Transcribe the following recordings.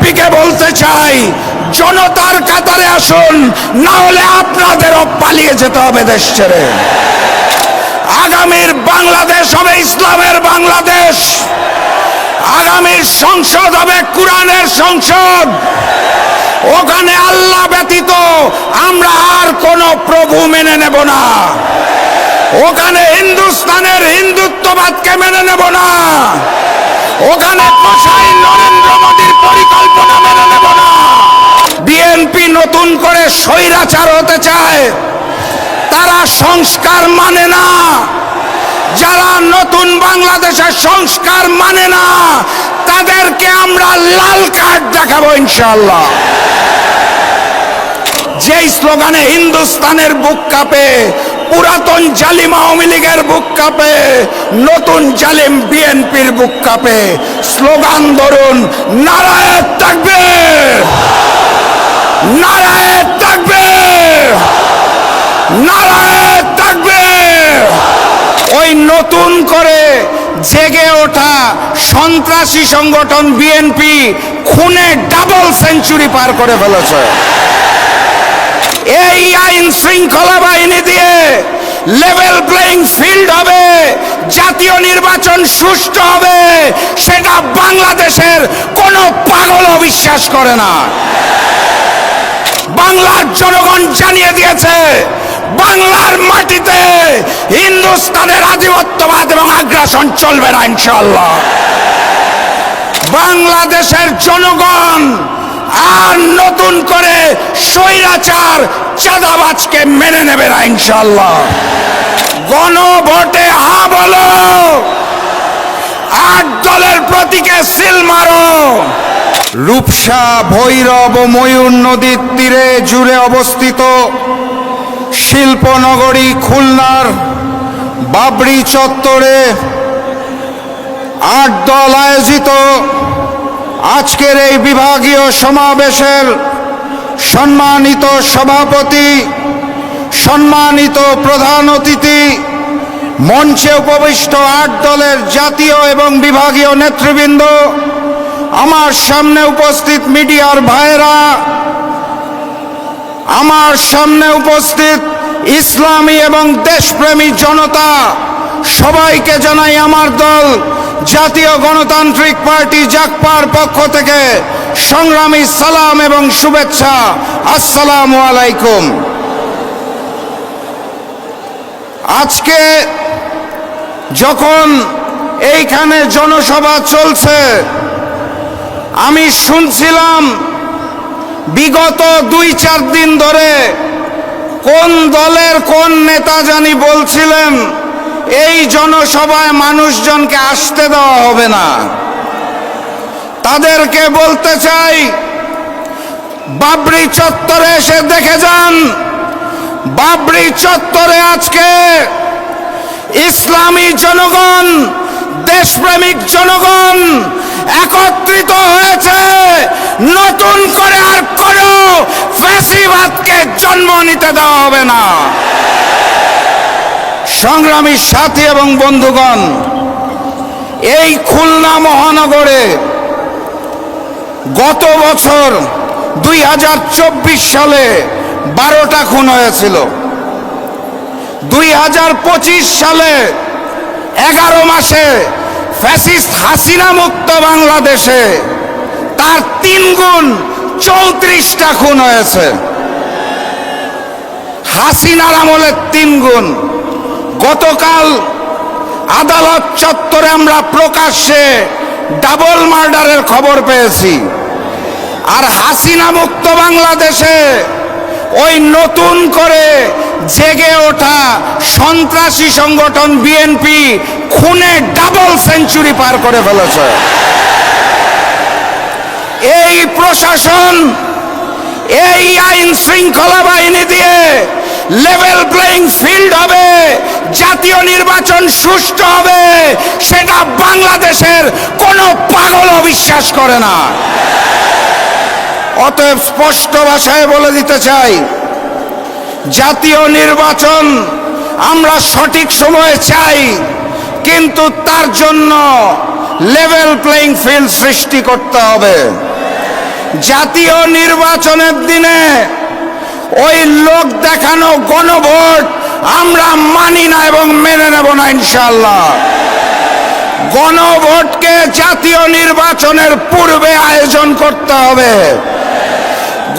বিএনপিকে বলতে চাই, জনতার কাতারে আসুন, না হলে আপনাদেরও পালিয়ে যেতে হবে দেশ ছেড়ে। আগামীর বাংলাদেশ হবে ইসলামের বাংলাদেশ। আগামীর সংসদ হবে কোরআনের সংসদ। ওখানে আল্লাহ ব্যতীত আমরা আর কোন প্রভু মেনে নেব না। ওখানে হিন্দুস্তানের হিন্দুত্ববাদকে মেনে নেব না। ওখানে কসাই নরেন্দ্র মোদীর পরিকল্পনা মেনে নেব না। বিএনপি নতুন করে স্বৈরাচার হতে চায়, তারা সংস্কার মানে না। যারা নতুন বাংলাদেশের সংস্কার মানে না, তাদেরকে আমরা লাল কার্ড দেখাবো ইনশাআল্লাহ। যে স্লোগানে হিন্দুস্তানের বুক কাঁপে, পুরাতন জালিম আওয়ামী লীগের বুক কাঁপে, নতুন জালিম বিএনপির বুক কাঁপে। স্লোগান ধরুন, নারায়ে তাকবীর, নারায়ে তাকবীর, নারায়ে তাকবীর। ওই নতুন করে জেগে ওঠা সন্ত্রাসী সংগঠন বিএনপি খুনে ডাবল সেঞ্চুরি পার করে ফেলেছে। এই আইন শৃঙ্খলা বাহিনী দিয়ে লেভেল প্লেইং ফিল্ড হবে, জাতীয় নির্বাচন সুষ্ঠু হবে, সেটা বাংলাদেশের কোনো পাগলও বিশ্বাস করে না। বাংলার জনগণ জানিয়ে দিয়েছে, বাংলার মাটিতে হিন্দুস্তানের আধিপত্যবাদ এবং আগ্রাসন চলবে না ইনশাআল্লাহ। বাংলাদেশের জনগণ আর নতুন করে স্বৈরাচার চাঁদাবাজকে মেনে নেবে না ইনশাআল্লাহ। গণভোটে হা বলো, 8 দলের প্রতীকে সিল মারো। রূপসা, ভৈরব ও ময়ূর নদীর তীরে জুড়ে অবস্থিত শিল্পনগরী খুলনার বাবরি চত্বরে 8 দল আয়োজিত আজকের এই বিভাগীয় সমাবেশের সম্মানিত সভাপতি, সম্মানিত প্রধান অতিথি, মঞ্চে উপবিষ্ট 8 দলের জাতীয় এবং বিভাগীয় নেতৃবৃন্দ, আমার সামনে উপস্থিত মিডিয়ার ভাইরা, আমার সামনে উপস্থিত ইসলামী এবং দেশপ্রেমী জনতা, সবাইকে জানাই আমার দল জাতীয় গণতান্ত্রিক পার্টি জাগপার পক্ষ থেকে সংগ্রামী সালাম এবং শুভেচ্ছা। আসসালামু আলাইকুম। আজকে যখন এইখানে জনসভা চলছে, আমি শুনছিলাম বিগত 2-4 দিন ধরে কোন দলের কোন নেতা জানি বলছিলেন এই জনসভায় মানুষজনকে আসতে দেওয়া হবে না। তাদেরকে বলতে চাই, বাবরি চত্বরে এসে দেখে যান, বাবরি চত্বরে আজকে ইসলামী জনগণ, দেশপ্রেমিক জনগণ একত্রিত হয়েছে। নতুন করে আর কোনো ফ্যাসিবাদকে জন্ম নিতে দেওয়া হবে না। সংগ্রামী সাথী এবং বন্ধুগণ, এই খুলনা মহানগরে গত বছর 2024 সালে 12টা খুন হয়েছিল। 2025 সালে 11 মাসে ফ্যাসিস্ট হাসিনা মুক্ত বাংলাদেশে তার 3 গুণ 34টা খুন হয়েছে। হাসিনার আমলে 3 গুণ। গতকাল আদালত চত্বরে আমরা প্রকাশ্যে ডাবল মার্ডারের খবর পেয়েছি। আর হাসিনা মুক্ত বাংলাদেশে ওই নতুন করে জেগে ওঠা সন্ত্রাসী সংগঠন বিএনপি খুনে ডাবল সেঞ্চুরি পার করে ফেলেছে। এই প্রশাসন, এই আইন শৃঙ্খলা বাহিনী দিয়ে লেভেল প্লেইং ফিল্ড হবে, জাতীয় নির্বাচন সুষ্ঠু হবে, সেটা বাংলাদেশের কোনো পাগলও বিশ্বাস করে না। অতএব স্পষ্ট ভাষায় বলে দিতে চাই, জাতীয় নির্বাচন আমরা সঠিক সময়ে চাই, কিন্তু তার জন্য লেভেল প্লেইং ফিল্ড সৃষ্টি করতে হবে। জাতীয় নির্বাচনের দিনে ওই লোক দেখানো গণভোট আমরা মানি না এবং মেনে নেব না ইনশাআল্লাহ। গণভোটকে জাতীয় নির্বাচনের পূর্বে আয়োজন করতে হবে।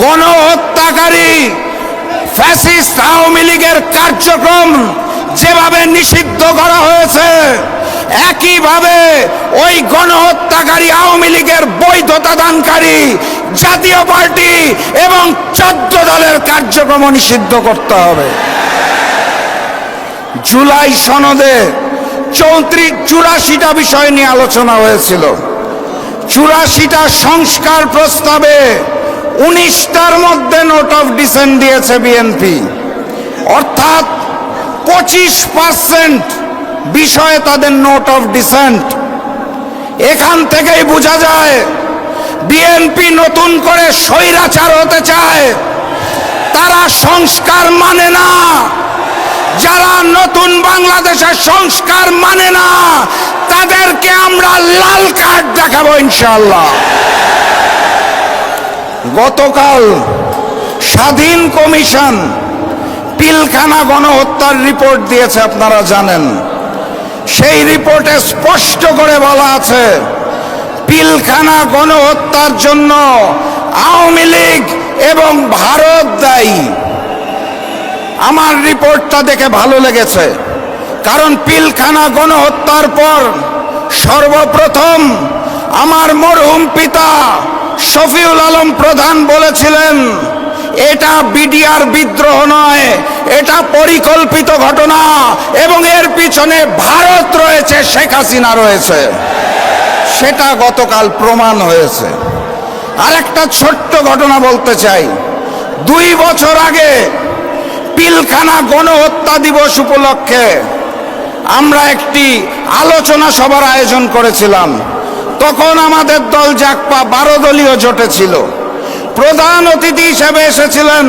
গণহত্যাকারী ফ্যাসিস্ট আওয়ামী লীগের কার্যক্রম যেভাবে নিষিদ্ধ করা হয়েছে, একইভাবে ওই গণহত্যাকারী আওয়ামী লীগের বৈধতা দানকারী জাতীয় পার্টি এবং 14 দলের কার্যক্রম নিষিদ্ধ করতে হবে। জুলাই সনদে 84টা বিষয় নিয়ে আলোচনা হয়েছিল। 84টা সংস্কার প্রস্তাবে 19টার মধ্যে নোট অফ ডিসেন্ট দিয়েছে বিএনপি, অর্থাৎ 25% বিষয়ে তাদের নোট অফ ডিসেন্ট। এখান থেকেই বোঝা যায় বিএনপি নতুন করে স্বৈরাচার হতে চায়, তারা সংস্কার মানে না। যারা নতুন বাংলাদেশের সংস্কার মানে না তাদেরকে আমরা লাল কার্ড দেখাবো ইনশাআল্লাহ। গতকাল স্বাধীন কমিশন পিলখানা গণহত্যার রিপোর্ট দিয়েছে, আপনারা জানেন। সেই রিপোর্টে স্পষ্ট করে বলা আছে পিলখানা গণহত্যার জন্য আওয়ামী লীগ এবং ভারত দায়ী। আমার রিপোর্টটা দেখে ভালো লেগেছে, কারণ পিলখানা গণহত্যার পর সর্বপ্রথম আমার মরহুম পিতা শফিউল আলম প্রধান বলেছিলেন এটা বিডিআর বিদ্রোহ নয়, এটা পরিকল্পিত ঘটনা এবং এর পিছনে ভারত রয়েছে, শেখ হাসিনা রয়েছে। সেটা গতকাল প্রমাণ হয়েছে। আরেকটা ছোট্ট ঘটনা বলতে চাই। 2 বছর আগে পিলখানা গণহত্যা দিবস উপলক্ষে আমরা একটি আলোচনা সভার আয়োজন করেছিলাম। তখন আমাদের দল জাকপা 12 দলীয় জোটে ছিল। প্রধান অতিথি হিসেবে এসেছিলেন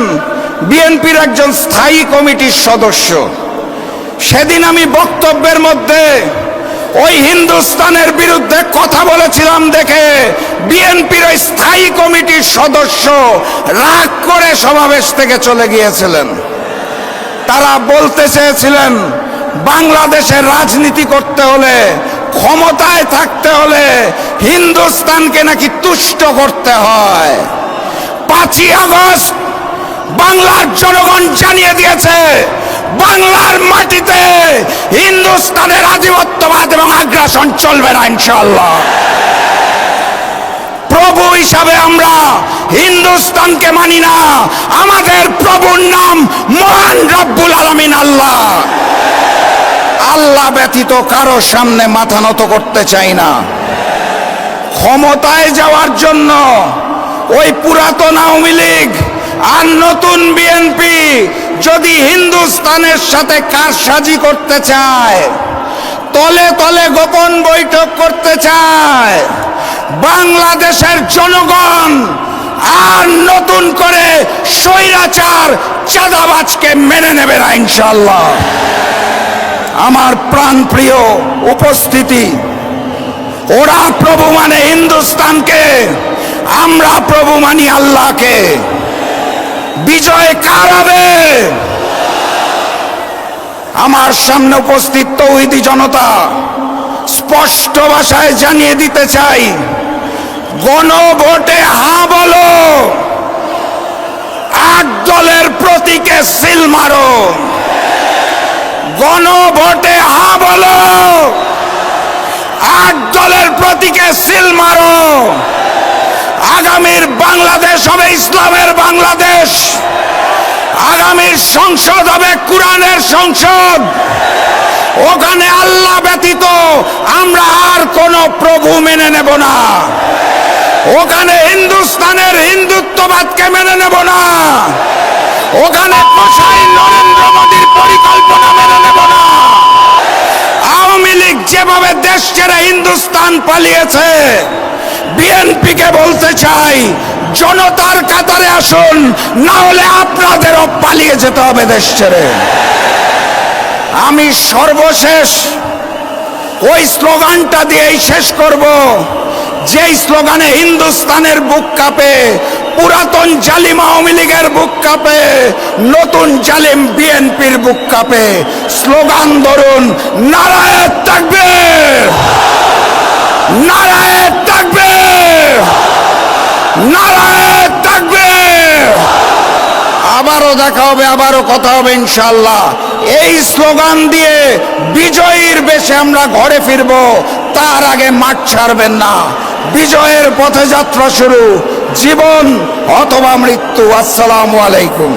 বিএনপির একজন স্থায়ী কমিটির সদস্য। সেদিন আমি বক্তব্যের মধ্যে ওই হিন্দুস্তানের বিরুদ্ধে কথা বলেছিলাম দেখে বিএনপির ওই স্থায়ী কমিটির সদস্য রাগ করে সমাবেশ থেকে চলে গিয়েছিলেন। তারা বলতে চেয়েছিলেন বাংলাদেশের রাজনীতি করতে হলে, ক্ষমতায় থাকতে হলে হিন্দুস্তানকে নাকি তুষ্ট করতে হয়। 5ই আগস্ট বাংলার জনগণ জানিয়ে দিয়েছে বাংলার মাটিতে হিন্দুস্তানের আধিপত্যবাদ এবং আগ্রাসন চলবে না ইনশাআল্লাহ। প্রভু হিসাবে আমরা হিন্দুস্তানকে মানি না, আমাদের প্রভুর নাম মহান রব্বুল আলামিন আল্লাহ। আল্লাহ ব্যতীত কারো সামনে মাথা নত করতে চাই না। ক্ষমতায় যাওয়ার জন্য ওই পুরাতন আওয়ামী লীগ আর নতুন বিএনপি যদি হিন্দুস্তানের সাথে কারসাজি করতে চায়, তলে তলে গোপন বৈঠক করতে চায়, বাংলাদেশের জনগণ আর নতুন করে স্বৈরাচার চাঁদাবাজকে মেনে নেবে না ইনশাআল্লাহ। আমার প্রাণপ্রিয় উপস্থিতি, ওরা প্রভু মানে হিন্দুস্তানকে, আমরা প্রভু মানি আল্লাহকে। বিজয় কার হবে? আমার সামনে উপস্থিত তৌহিদি জনতা, স্পষ্ট ভাষায় জানিয়ে দিতে চাই, গণভোটে হা বলো, 8 দলের প্রতীকে সিল মারো। গণভোটে হা বলো, 8 দলের প্রতীকে সিল মারো। আগামীর বাংলাদেশ হবে ইসলামের বাংলাদেশ। আগামীর সংসদ হবে কোরআনের সংসদ। ওখানে আল্লাহ ব্যতীত আমরা আর কোন প্রভু মেনে নেব না। ওখানে হিন্দুস্তানের হিন্দুত্ববাদকে মেনে নেব না। ওখানে কসাই নরেন্দ্র মোদীর পরিকল্পনা মেনে নেব না। আওয়ামী লীগ যেভাবে দেশ ছেড়ে হিন্দুস্তান পালিয়েছে, বিএনপিকে বলতে চাই জনতার কাতারে আসুন, না হলে আপনাদেরও পালিয়ে যেতে হবে দেশ ছেড়ে। আমি সর্বশেষ ওই স্লোগানটা দিয়েই শেষ করব, যেই স্লোগানে হিন্দুস্তানের বুক কাঁপে, পুরাতন জালিম আওয়ামী লীগের বুক কাঁপে, নতুন জালিম বিএনপির বুক কাঁপে। স্লোগান ধরুন, নারায়ে তাকবীর, নারায়ে তাকবীর, নারায়ে তাকবীর। আবারও দেখা হবে, আবারও কথা হবে ইনশাআল্লাহ। এই স্লোগান দিয়ে বিজয়ীর বেশে আমরা ঘরে ফিরব, তার আগে মাঠ ছাড়বেন না। বিজয়ের পথে যাত্রা শুরু, জীবন অথবা মৃত্যু। আসসালামু আলাইকুম।